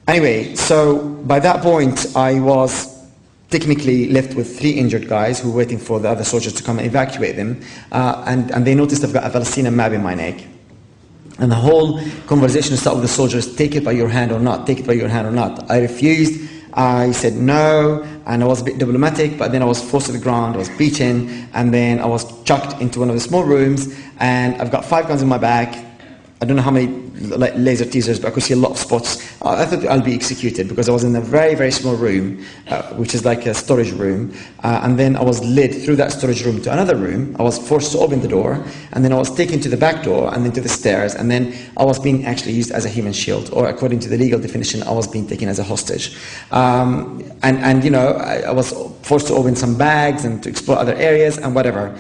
Anyway, so by that point, I was technically left with 3 injured guys who were waiting for the other soldiers to come and evacuate them. And they noticed I've got a Palestinian map in my neck. And the whole conversation started with the soldiers, take it by your hand or not, take it by your hand or not. I refused. I said no, and I was a bit diplomatic, but then I was forced to the ground, I was beaten, and then I was chucked into one of the small rooms, and I've got 5 guns in my back. I don't know how many laser teasers, but I could see a lot of spots. I thought I'll be executed because I was in a very, very small room, which is like a storage room. And then I was led through that storage room to another room. I was forced to open the door, and then I was taken to the back door and then to the stairs, and then I was being actually used as a human shield, or according to the legal definition, I was being taken as a hostage. And you know, I was forced to open some bags and to explore other areas and whatever.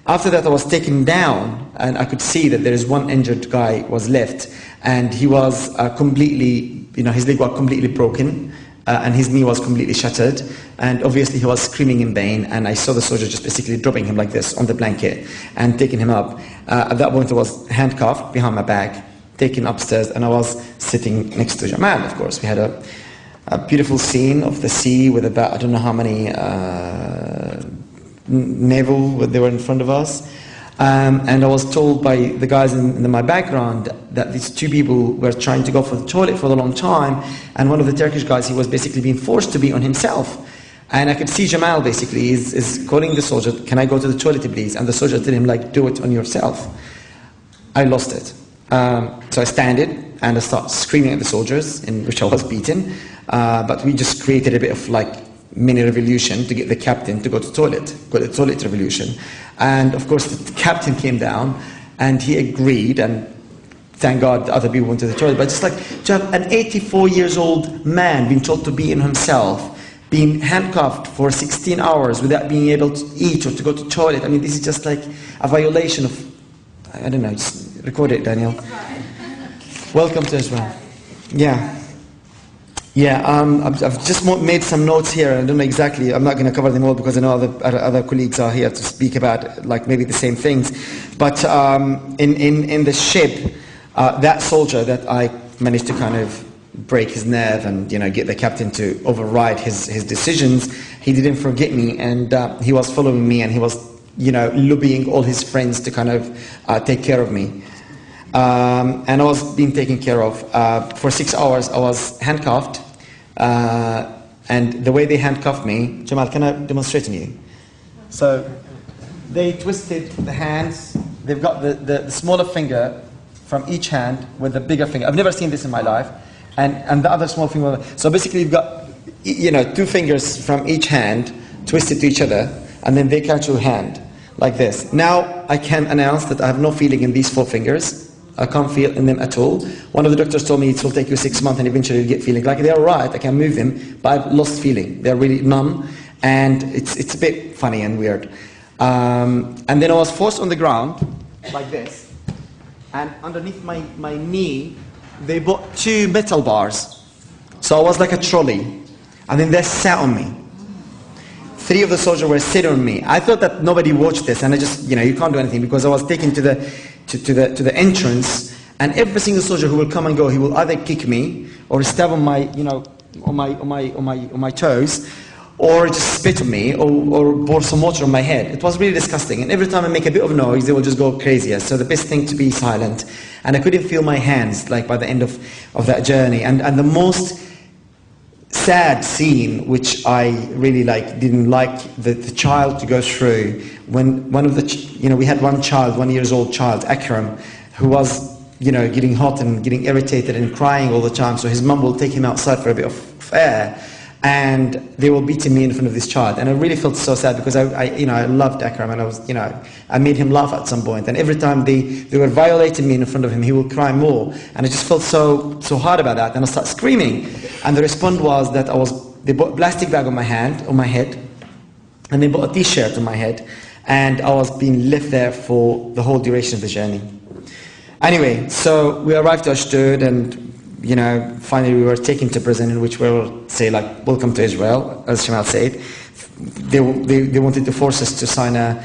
After that, I was taken down, and I could see that there is one injured guy was left, and he was completely, you know, his leg was completely broken, and his knee was completely shattered, and obviously he was screaming in pain, and I saw the soldier just basically dropping him like this on the blanket and taking him up. At that point, I was handcuffed behind my back, taken upstairs, and I was sitting next to Jamal, of course. We had a beautiful scene of the sea with about, I don't know how many naval they were in front of us, and I was told by the guys in my background that these 2 people were trying to go for the toilet for a long time, and one of the Turkish guys, he was basically being forced to be on himself, and I could see Jamal basically is calling the soldier, can I go to the toilet please, and the soldier told him like, do it on yourself. I lost it, so I standed and I started screaming at the soldiers, in which I was beaten, but we just created a bit of like mini revolution to get the captain to go to toilet, called the toilet revolution. And of course the captain came down and he agreed, and thank God the other people went to the toilet. But just like to have an 84 years old man being told to be in himself, being handcuffed for 16 hours without being able to eat or to go to toilet, I mean, this is just like a violation of, I don't know, just record it, Daniel. Welcome to Israel. Yeah. Yeah, I've just made some notes here. I don't know exactly, I'm not going to cover them all because I know other colleagues are here to speak about like maybe the same things. But in the ship, that soldier that I managed to kind of break his nerve and, you know, get the captain to override his decisions, he didn't forget me, and he was following me, and he was, you know, lobbying all his friends to kind of take care of me. And I was being taken care of. For 6 hours I was handcuffed, and the way they handcuffed me, Jamal, can I demonstrate to you? So they twisted the hands, they've got the smaller finger from each hand with the bigger finger. I've never seen this in my life, and the other small finger. So basically you've got, you know, 2 fingers from each hand twisted to each other, and then they catch your hand like this. Now I can announce that I have no feeling in these 4 fingers. I can't feel in them at all. One of the doctors told me it will take you 6 months and eventually you'll get feeling. Like, they're right, I can move them, but I've lost feeling. They're really numb, and it's a bit funny and weird. And then I was forced on the ground, like this, and underneath my knee, they bought 2 metal bars. So I was like a trolley, and then they sat on me. 3 of the soldiers were sitting on me. I thought that nobody watched this, and I just, you know, you can't do anything, because I was taken to the entrance, and every single soldier who will come and go, he will either kick me or stab on my, you know, on my toes, or just spit on me, or pour some water on my head. It was really disgusting, and every time I make a bit of noise, they will just go crazier. So the best thing to be silent, and I couldn't feel my hands like by the end of that journey. And the most sad scene, which I really didn't like the child to go through, when one of the, you know, we had one child, 1 year old child, Akram, who was, you know, getting hot and getting irritated and crying all the time. So his mum will take him outside for a bit of air, and they were beating me in front of this child. And I really felt so sad, because I loved Akram, and I was, you know, I made him laugh at some point. And every time they were violating me in front of him, he would cry more. And I just felt so hard about that. And I started screaming. And the response was that they bought a plastic bag on my head, and they bought a t-shirt on my head, and I was being left there for the whole duration of the journey. Anyway, so we arrived to Ashdod, and, you know, finally we were taken to prison, in which we will say, like, welcome to Israel, as Jamal said. They wanted to force us to sign a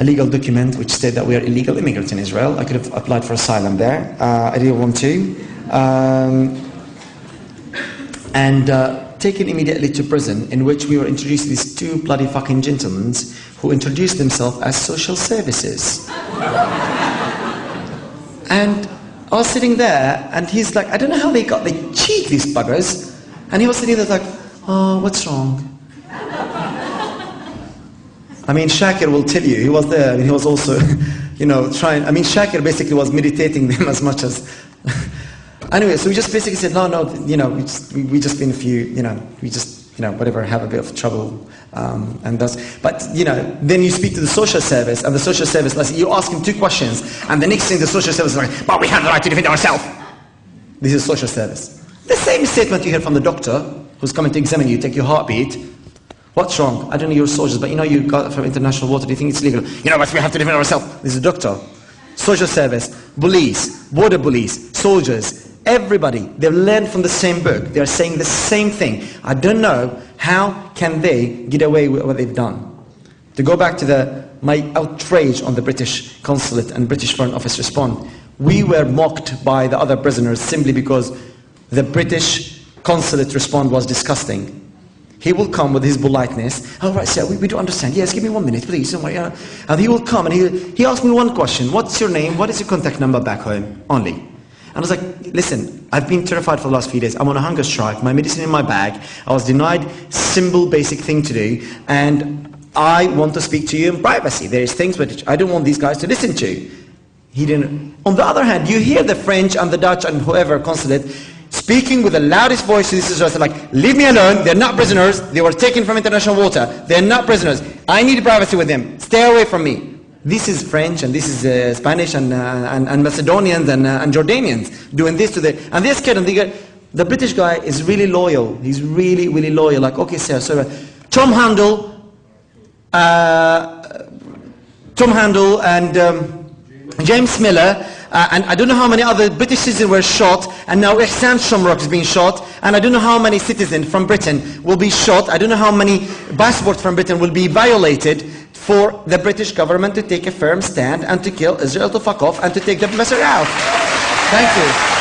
legal document which said that we are illegal immigrants in Israel. I could have applied for asylum there. I didn't want to. and taken immediately to prison, in which we were introduced to these two bloody fucking gentlemen who introduced themselves as social services. And I was sitting there, and he's like, I don't know how they got the cheek, these buggers. And he was sitting there like, oh, what's wrong? I mean, Shakir will tell you, he was there, and he was also, you know, trying, I mean, Shakir basically was meditating them as much as... Anyway, so we just basically said, no, you know, we just been a few, you know, we just, you know, whatever, have a bit of trouble, and that's, but, you know, then you speak to the social service, and the social service, let's say, you ask him 2 questions, and the next thing the social service is like, but we have the right to defend ourselves. This is social service. The same statement you hear from the doctor, who's coming to examine you, take your heartbeat. What's wrong? I don't know, you're soldiers, but you know you got it from international water, do you think it's legal? You know, but we have to defend ourselves. This is a doctor. Social service, police, border police, soldiers, everybody, they've learned from the same book. They're saying the same thing. I don't know how can they get away with what they've done. To go back to my outrage on the British consulate and British Foreign Office response, we were mocked by the other prisoners simply because the British consulate response was disgusting. He will come with his politeness. All right, sir, we do understand. Yes, give me 1 minute, please. And he will come and he asked me one question. What's your name? What is your contact number back home? Only. And I was like, listen, I've been terrified for the last few days. I'm on a hunger strike. My medicine in my bag. I was denied simple, basic thing to do. And I want to speak to you in privacy. There's things which I don't want these guys to listen to. He didn't. On the other hand, you hear the French and the Dutch and whoever consulate speaking with the loudest voice to these Israelis, like, leave me alone, they're not prisoners, they were taken from international water, they're not prisoners, I need privacy with them, stay away from me. This is French, and this is Spanish, and Macedonians, and Jordanians doing this to and they're scared, and the British guy is really loyal, he's really, really loyal, like, okay sir, sorry, Tom Handel and James Miller, and I don't know how many other British citizens were shot, and now Ihsan Shamrock is being shot, and I don't know how many citizens from Britain will be shot, I don't know how many passports from Britain will be violated for the British government to take a firm stand and to kill Israel, to fuck off, and to take the messer out. Thank you.